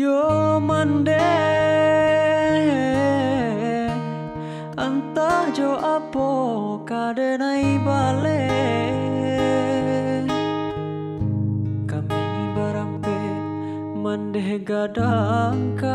Yo mande entah jo apo kadenai bale kami barampe mande gadangkan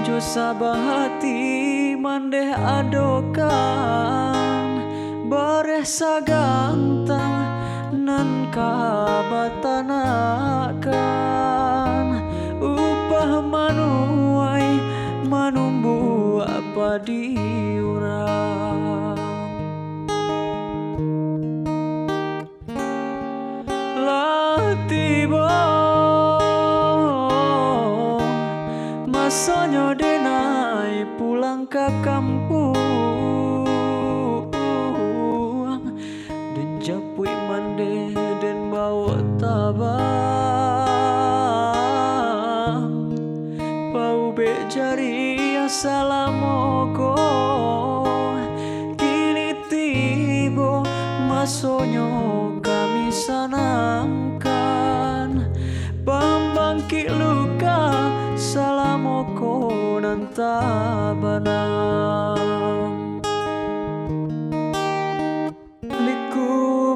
jo sabah hati mande adokan bareh sagantang nan kabatanakan upah manuai manumbu apa diurang lah tiba masanya denai pulang ke kampung Japui mande den bawa tabang Pau be jari assalamoko Kini tibo masonyo kami sanangkan Pambangki luka salamoko nan tabanang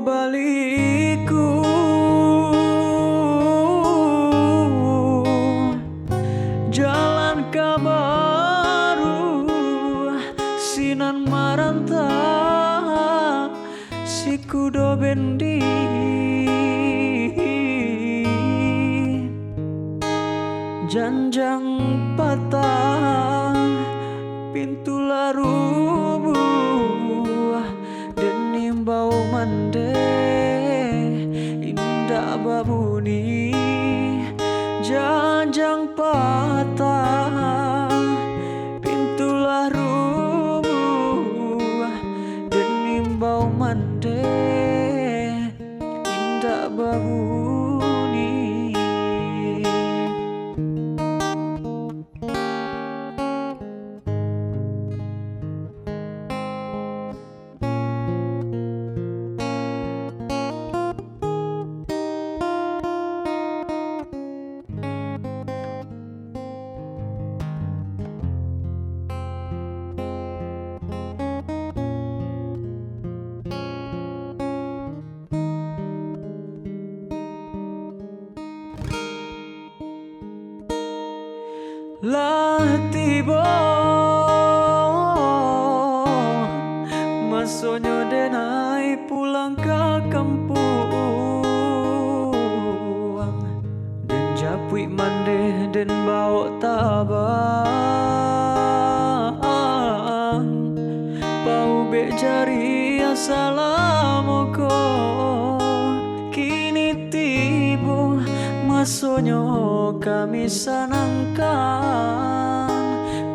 baliku jalan kabaru sinan maranta si kudo bendi janjang patah pintu larubuh bau mande indah babuni janjang patah pintulah rubuh denim bau mande indah babuni lah tiba masonyo denai pulang ke kampung dan japui mande den bawa tabang pau be jari assalamoko kini tiba masonyo kami sanangkan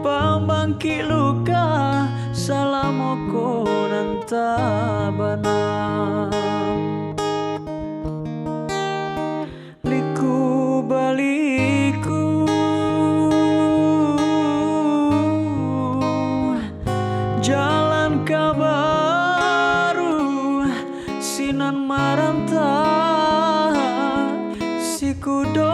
pambangki luka salamoko nan tabanang liku baliku jalan kabaru sinan maranta si kudo